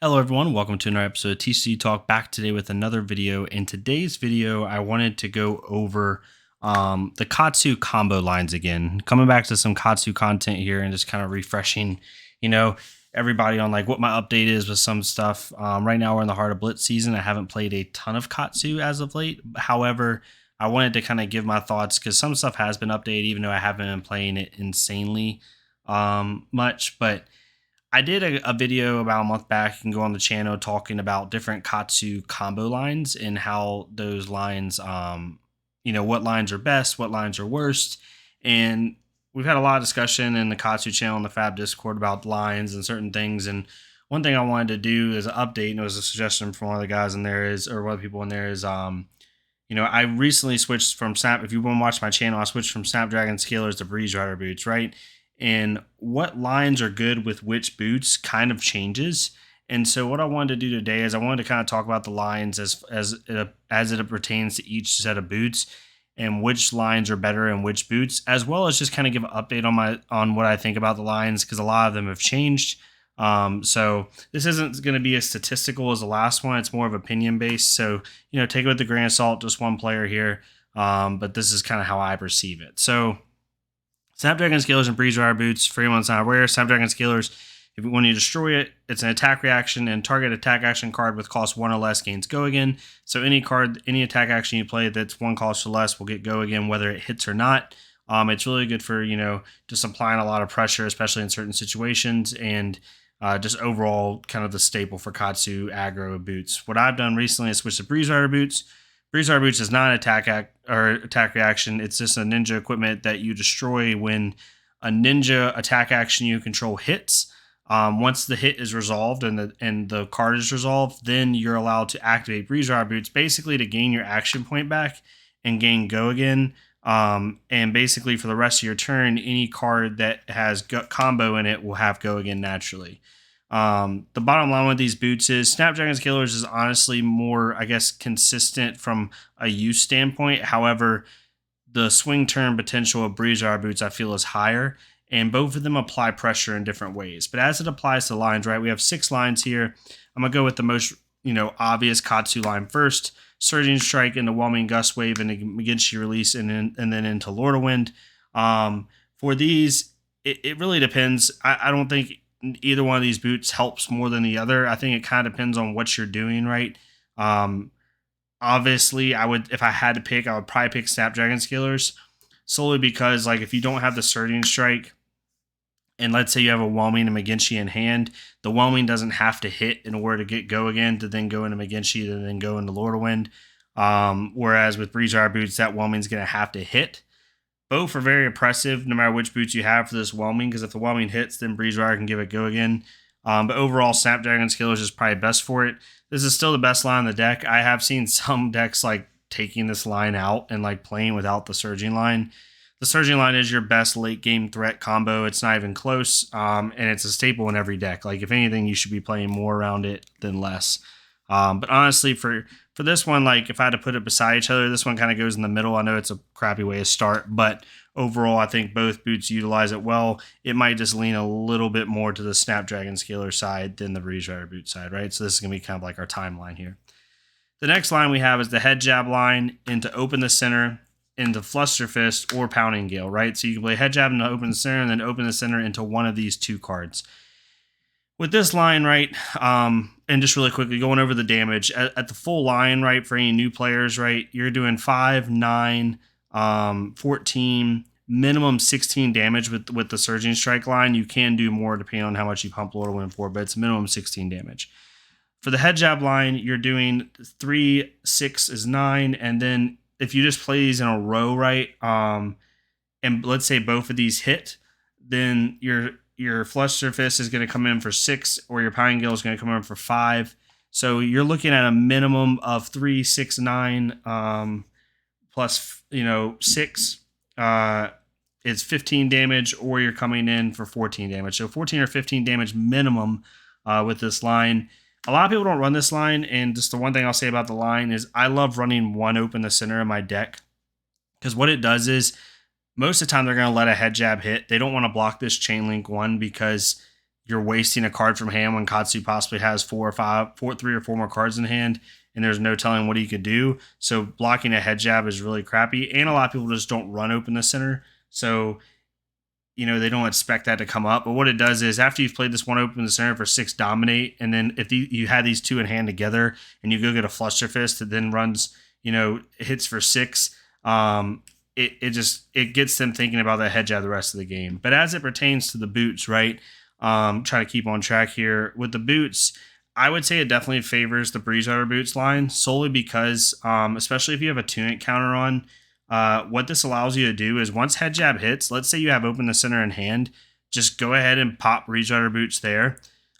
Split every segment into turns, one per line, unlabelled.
Hello everyone, welcome to another episode of TCG Talk, back today with another video. In today's video, I wanted to go over the Katsu combo lines again. Coming back to some Katsu content here and just kind of refreshing, everybody on like what my update is with some stuff. Right now we're in the heart of Blitz season. I haven't played a ton of Katsu as of late. However, I wanted to kind of give my thoughts because some stuff has been updated, even though I haven't been playing it insanely much, but I did a video about a month back. You can go on the channel talking about different Katsu combo lines and how those lines, what lines are best, what lines are worst. And we've had a lot of discussion in the Katsu channel and the Fab Discord about lines and certain things. And one thing I wanted to do is an update, and it was a suggestion from one of the guys in there or one of the people in there is, I recently switched from if you want to watch my channel, I switched from Snapdragon Scalers to Breeze Rider boots, right? And what lines are good with which boots kind of changes. And so what I wanted to do today is I wanted to kind of talk about the lines as it pertains to each set of boots and which lines are better in which boots, as well as just kind of give an update on what I think about the lines, because a lot of them have changed. So this isn't going to be as statistical as the last one. It's more of opinion based. So, take it with a grain of salt, just one player here. But this is kind of how I perceive it. So Snapdragon Scalers and Breeze Rider boots, for anyone that's not aware, Snapdragon Scalers, when you destroy it, it's an attack reaction, and target attack action card with cost 1 or less gains Go Again. So any attack action you play that's 1 cost or less will get Go Again, whether it hits or not. It's really good for, just applying a lot of pressure, especially in certain situations, and just overall kind of the staple for Katsu aggro boots. What I've done recently is switch to Breeze Rider boots. Breeze Rider boots is not an attack reaction. It's just a ninja equipment that you destroy when a ninja attack action you control hits. Once the hit is resolved and the card is resolved, then you're allowed to activate Breeze Rider boots, basically to gain your action point back and gain Go Again. And basically for the rest of your turn, any card that has combo in it will have Go Again naturally. The bottom line with these boots is Snapdragon Scalers is honestly more, I guess, consistent from a use standpoint. However, the swing turn potential of Breeze Rider boots I feel is higher, and both of them apply pressure in different ways. But as it applies to lines, right, we have 6 lines here. I'm going to go with the most, obvious Katsu line first. Surging Strike into Whelming Gust Wave and Maginsky Release and then into Lord of Wind. For these, it really depends. I don't think either one of these boots helps more than the other. I think it kind of depends on what you're doing, right? Obviously, if I had to pick, I would probably pick Snapdragon Scalers, solely because, like, if you don't have the Surging Strike, and let's say you have a Whelming and Maginsky in hand, the Whelming doesn't have to hit in order to get Go Again to then go into Maginsky to then go into Lord of Wind. Whereas with Breeze Rider boots, that Whelming's going to have to hit. Both are very impressive no matter which boots you have for this Whelming, because if the Whelming hits, then Breeze Rider can give it Go Again. But overall, Snapdragon Scalers is probably best for it. This is still the best line in the deck. I have seen some decks like taking this line out and like playing without the Surging line. The Surging line is your best late game threat combo. It's not even close, and it's a staple in every deck. Like, if anything, you should be playing more around it than less. But honestly, for this one, like, if I had to put it beside each other, this one kind of goes in the middle. I know it's a crappy way to start, but overall, I think both boots utilize it well. It might just lean a little bit more to the Snapdragon Scaler side than the Breeze Rider boot side, right? So this is going to be kind of like our timeline here. The next line we have is the Head Jab line into Open the Center, into Fluster Fist, or Pounding Gale, right? So you can play Head Jab into Open the Center and then Open the Center into one of these 2 cards. With this line, right, and just really quickly going over the damage, at the full line, right, for any new players, right, you're doing 5, 9, 14, minimum 16 damage with the Surging Strike line. You can do more depending on how much you pump Lord of Wind for, but it's minimum 16 damage. For the Head Jab line, you're doing 3, 6 is 9, and then if you just play these in a row, right, and let's say both of these hit, then your Fluster Fist is going to come in for 6, or your Pounding Gale is going to come in for 5. So you're looking at a minimum of 3, 6, 9, plus 6 is 15 damage, or you're coming in for 14 damage. So 14 or 15 damage minimum with this line. A lot of people don't run this line, and just the one thing I'll say about the line is I love running 1 Open the Center in my deck, because what it does is most of the time they're going to let a Head Jab hit. They don't want to block this Chain Link 1 because you're wasting a card from hand when Katsu possibly has 3 or 4 more cards in hand, and there's no telling what he could do. So blocking a head jab is really crappy, and a lot of people just don't run open the center. So they don't expect that to come up. But what it does is after you've played this one open the center for 6 dominate, and then if you had these 2 in hand together and you go get a fluster fist that then runs, hits for 6, it gets them thinking about that head jab the rest of the game. But as it pertains to the boots, right? Trying to keep on track here with the boots. I would say it definitely favors the Breeze Rider boots line solely because, especially if you have a tunic counter on, what this allows you to do is once head jab hits, let's say you have open the center in hand, just go ahead and pop Breeze Rider boots there.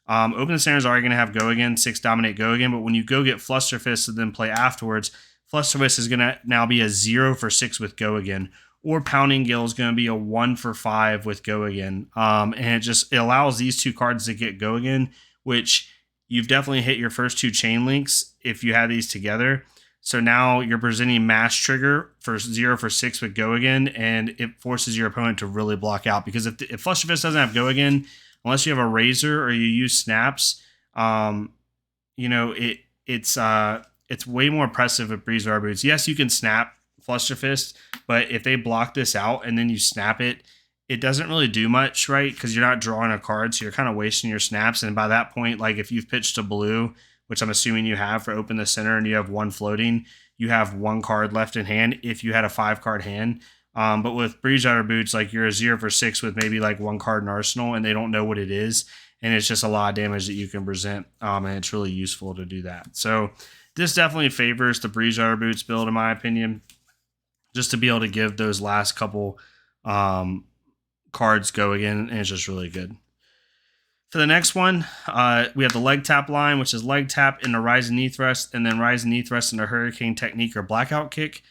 Open the center is already going to have go again, 6 dominate go again, but when you go get fluster fist and then play afterwards, fluster fist is going to now be a 0 for 6 with go again, or pounding gale is going to be a 1 for 5 with go again. And it allows these 2 cards to get go again, which you've definitely hit your first 2 chain links if you have these together. So now you're presenting mass trigger for 0 for 6 with go again, and it forces your opponent to really block out. Because if Fluster Fist doesn't have go again, unless you have a razor or you use snaps, it's way more impressive with Breeze Rider boots. Yes, you can snap Fluster Fist, but if they block this out and then you snap it, it doesn't really do much, right? Because you're not drawing a card, so you're kind of wasting your snaps. And by that point, like if you've pitched a blue, which I'm assuming you have for open the center, and you have 1 floating, you have 1 card left in hand if you had a 5-card hand. But with Breeze Rider boots, like you're a 0 for 6 with maybe like 1 card in arsenal, and they don't know what it is, and it's just a lot of damage that you can present, and it's really useful to do that. So this definitely favors the Breeze Rider boots build, in my opinion, just to be able to give those last couple cards go again, and it's just really good. For the next one, we have the leg tap line, which is leg tap into rising knee thrust, and then rising knee thrust into hurricane technique or blackout kick.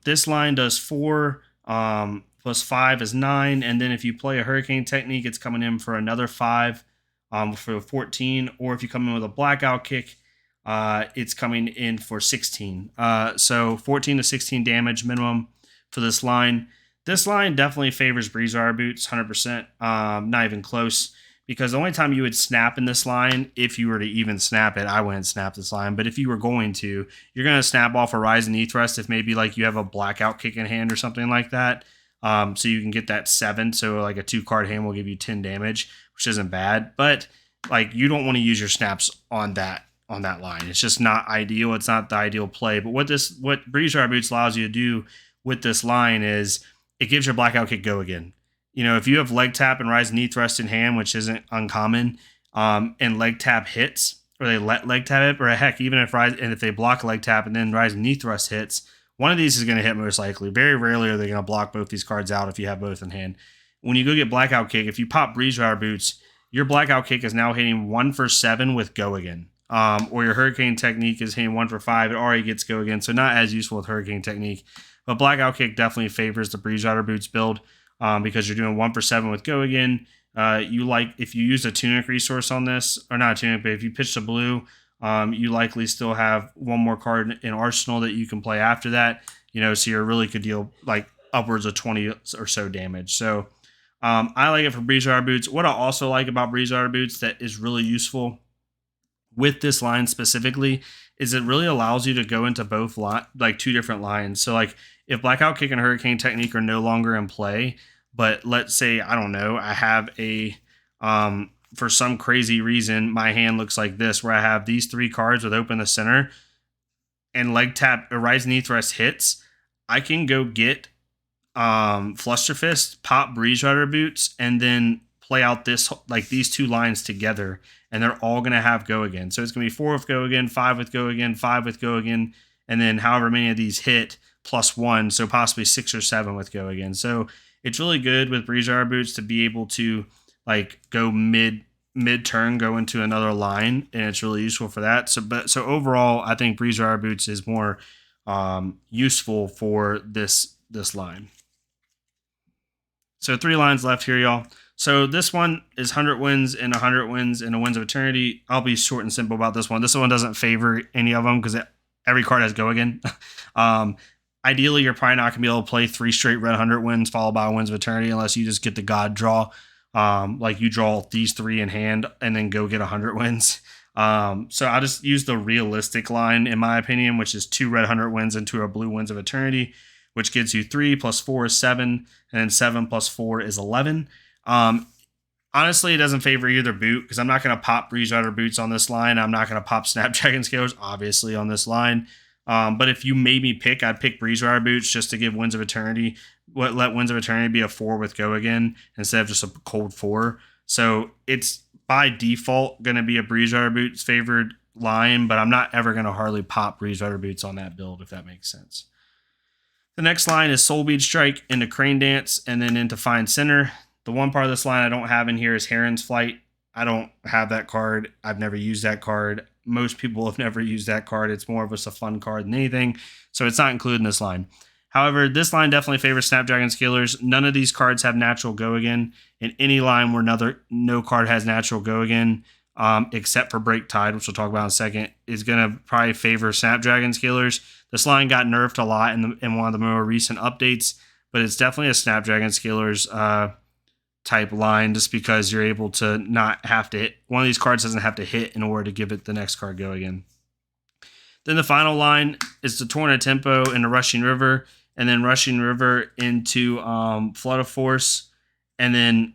This line does 4 plus 5 is 9, and then if you play a hurricane technique, it's coming in for another 5 for 14, or if you come in with a blackout kick, it's coming in for 16. So 14 to 16 damage minimum for this line. This line definitely favors Breeze Rider boots, 100%, not even close. Because the only time you would snap in this line, if you were to even snap it, I wouldn't snap this line, but if you were going to, you're going to snap off a rise and knee thrust if maybe like you have a blackout kick in hand or something like that. So you can get that 7. So like a 2-card hand will give you 10 damage, which isn't bad. But like you don't want to use your snaps on that line. It's just not ideal. It's not the ideal play. But what Breeze Rider boots allows you to do with this line is it gives your blackout kick go again. If you have leg tap and rise knee thrust in hand, which isn't uncommon, and leg tap hits, or they let leg tap it, or heck, even if they block leg tap and then rise knee thrust hits, one of these is going to hit most likely. Very rarely are they going to block both these cards out if you have both in hand. When you go get blackout kick, if you pop Breeze Rider boots, your blackout kick is now hitting 1 for 7 with go again. Or your hurricane technique is hitting 1 for 5. It already gets go again, so not as useful with hurricane technique. But blackout kick definitely favors the Breeze Rider boots build. Because you're doing 1 for 7 with go again. If you use a tunic resource on this, or not a tunic, but if you pitch a blue, you likely still have 1 more card in arsenal that you can play after that. So you really could deal like upwards of 20 or so damage. So I like it for Breeze Rider boots. What I also like about Breeze Rider boots that is really useful with this line specifically is it really allows you to go into both 2 different lines. So like if blackout kick and hurricane technique are no longer in play, but let's say, I don't know, I have for some crazy reason, my hand looks like this, where I have these 3 cards with open the center, and leg tap or rise knee thrust hits, I can go get Fluster Fist, pop Breeze Rider boots, and then play out these 2 lines together, and they're all going to have go again. So it's going to be 4 with go again, 5 with go again, 5 with go again, and then however many of these hit plus 1, so possibly 6 or 7 with go again. So it's really good with Breeze Rider boots to be able to like go mid-turn, go into another line, and it's really useful for that. So overall, I think Breeze Rider boots is more useful for this line. So 3 lines left here, y'all. So this one is 100 wins and 100 wins and a Winds of Eternity. I'll be short and simple about this one. This one doesn't favor any of them because every card has go again. Ideally, you're probably not going to be able to play 3 straight red 100 wins followed by Winds of Eternity unless you just get the God draw, Like you draw these 3 in hand and then go get 100 wins. So I'll just use the realistic line, in my opinion, which is 2 red 100 wins and 2 blue wins of eternity, which gives you 3 plus 4 is 7, and then 7 plus 4 is 11. Honestly, it doesn't favor either boot because I'm not going to pop Breeze Rider boots on this line. I'm not going to pop Snapdragon Scalers, obviously, on this line. But if you made me pick, I'd pick Breeze Rider boots just to give Winds of Eternity. Let Winds of Eternity be a 4 with Go again instead of just a cold 4. So it's by default going to be a Breeze Rider boots favored line, but I'm not ever going to hardly pop Breeze Rider boots on that build, if that makes sense. The next line is Soul Bead Strike into Crane Dance and then into Find Center. The one part of this line I don't have in here is Heron's Flight. I don't have that card. I've never used that card. Most people have never used that card. It's more of just a fun card than anything, so it's not included in this line. However, this line definitely favors Snapdragon Scalers. None of these cards have natural Go Again. In any line where no card has natural Go Again, except for Break Tide, which we'll talk about in a second, is going to probably favor Snapdragon Scalers. This line got nerfed a lot in one of the more recent updates, but it's definitely a Snapdragon Scalers type line just because you're able to not have to hit. One of these cards doesn't have to hit in order to give it the next card Go Again. Then the final line is the Torn of Tempo into Rushing River, and then Rushing River into Flood of Force, and then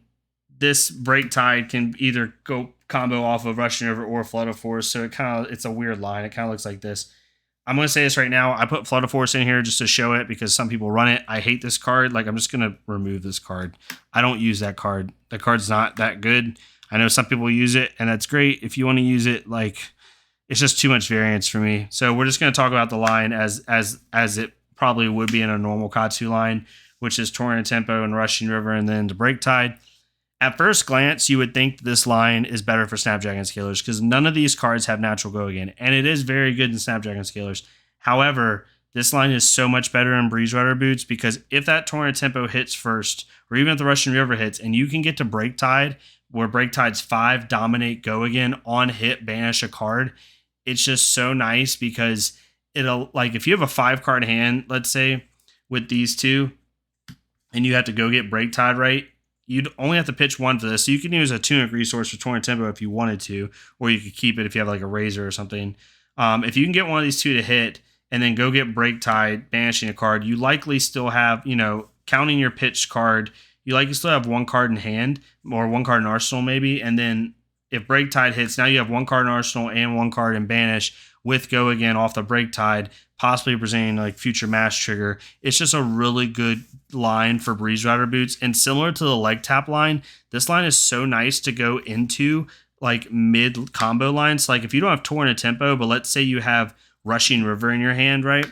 this Break Tide can either go combo off of Rushing River or Flood of Force, so it's a weird line. It kind of looks like this. I'm going to say this right now. I put Flood of Force in here just to show it because some people run it. I hate this card. Like, I'm just going to remove this card. I don't use that card. The card's not that good. I know some people use it, and that's great. If you want to use it, like, it's just too much variance for me. So we're just going to talk about the line as it probably would be in a normal Katsu line, which is Torn of Tempo and Rushing River and then to Break Tide. At first glance, you would think this line is better for Snapdragon Scalers because none of these cards have natural Go Again, and it is very good in Snapdragon Scalers. However, this line is so much better in Breeze Rider boots because if that Torn of Tempo hits first, or even if the Rushing River hits, and you can get to Break Tide, where Break Tide's 5 dominate Go Again on hit, banish a card, it's just so nice because it'll, like, if you have a 5-card hand, let's say, with these two, and you have to go get Break Tide right, you'd only have to pitch 1 for this. So you can use a Tunic resource for Torn Tempo if you wanted to, or you could keep it if you have like a Razor or something. If you can get one of these 2 to hit and then go get Break Tide, banishing a card, you likely still have, counting your pitch card, you likely still have 1 card in hand or 1 card in arsenal maybe. And then if Break Tide hits, now you have 1 card in arsenal and 1 card in banish with Go Again off the Break Tide, possibly presenting like future mass trigger. It's just a really good line for Breeze Rider boots. And similar to the leg tap line, this line is so nice to go into like mid combo lines. Like if you don't have Torn of Tempo, but let's say you have Rushing River in your hand, right?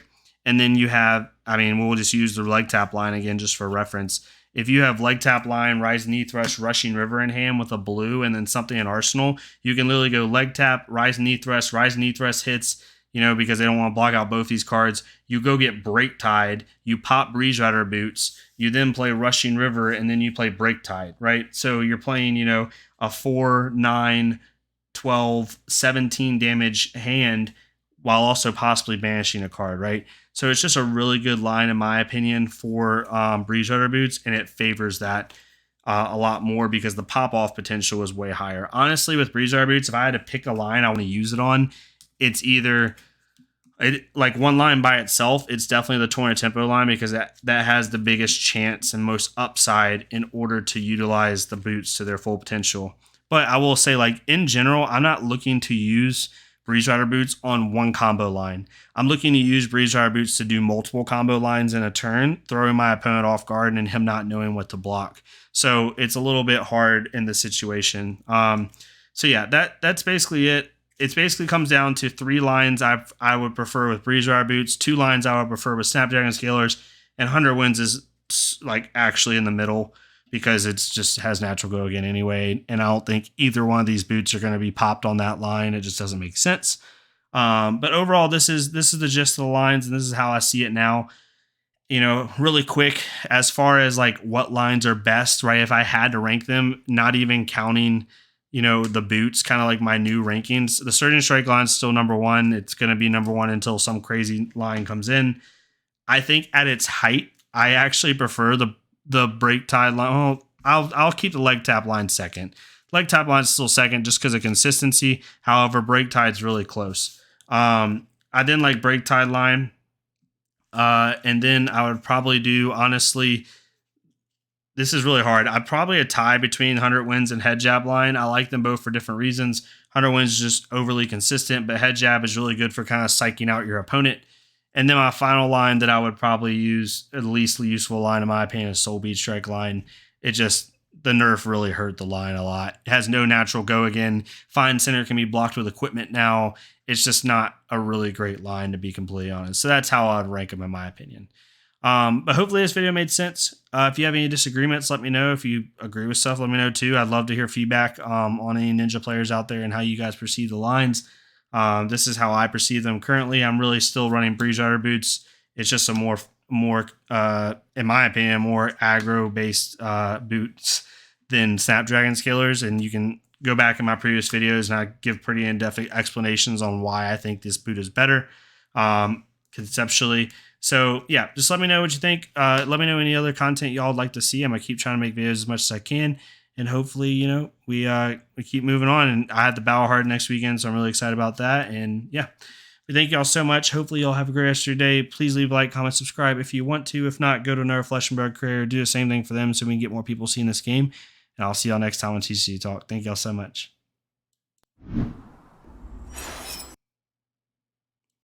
And then you have, we'll just use the leg tap line again just for reference. If you have leg tap line, Rise Knee Thrust, Rushing River in hand with a blue and then something in arsenal, you can literally go leg tap, Rise Knee Thrust hits, because they don't want to block out both these cards. You go get Break Tide, you pop Breeze Rider boots, you then play Rushing River, and then you play Break Tide, right? So you're playing, a 4, 9, 12, 17 damage hand while also possibly banishing a card, right? So it's just a really good line, in my opinion, for Breeze Rider boots, and it favors that a lot more because the pop-off potential is way higher. Honestly, with Breeze Rider boots, if I had to pick a line I want to use it on, it's either like one line by itself. It's definitely the Torn of Tempo line because that has the biggest chance and most upside in order to utilize the boots to their full potential. But I will say, like, in general, I'm not looking to use Breeze Rider boots on one combo line. I'm looking to use Breeze Rider boots to do multiple combo lines in a turn, throwing my opponent off guard and him not knowing what to block. So it's a little bit hard in this situation. So yeah, that's basically it. It basically comes down to 3 lines I would prefer with Breeze Rider boots, 2 lines I would prefer with Snapdragon Scalers, and 100 Wins is like actually in the middle because it's just has natural Go Again anyway. And I don't think either one of these boots are going to be popped on that line. It just doesn't make sense. But overall, this is the gist of the lines, and this is how I see it now. Really quick, as far as like what lines are best, right? If I had to rank them, not even counting, the boots, kind of like my new rankings, the Surgeon Strike line is still number 1. It's going to be number 1 until some crazy line comes in. I think at its height, I actually prefer the Break Tide line. Well, I'll keep the leg tap line second. Leg tap line is still second just because of consistency. However, break tide's really close. I didn't like break tide line. And then I would probably do, honestly, this is really hard. I'd probably a tie between 100 wins and head jab line. I like them both for different reasons. 100 wins is just overly consistent, but head jab is really good for kind of psyching out your opponent. And then my final line that I would probably use, at least useful line in my opinion, is Soul Bead Strike line. It just, the nerf really hurt the line a lot. It has no natural go again. Fine center can be blocked with equipment now. It's just not a really great line, to be completely honest. So that's how I'd rank them in my opinion. But hopefully this video made sense. If you have any disagreements, let me know. If you agree with stuff, let me know too. I'd love to hear feedback on any Ninja players out there and how you guys perceive the lines. This is how I perceive them currently. I'm really still running Breeze Rider boots. It's just a more in my opinion, more aggro-based boots than Snapdragon scalers. And you can go back in my previous videos and I give pretty in-depth explanations on why I think this boot is better conceptually. So yeah, just let me know what you think. Let me know any other content y'all would like to see. I'm gonna keep trying to make videos as much as I can, and hopefully, you know, we keep moving on. And I had the Battle Hard next weekend, so I'm really excited about that. And yeah, thank y'all so much. Hopefully, y'all have a great rest of your day. Please leave a like, comment, subscribe if you want to. If not, go to another Flesh and Blood creator, do the same thing for them so we can get more people seeing this game. And I'll see y'all next time on TCG Talk. Thank y'all so much.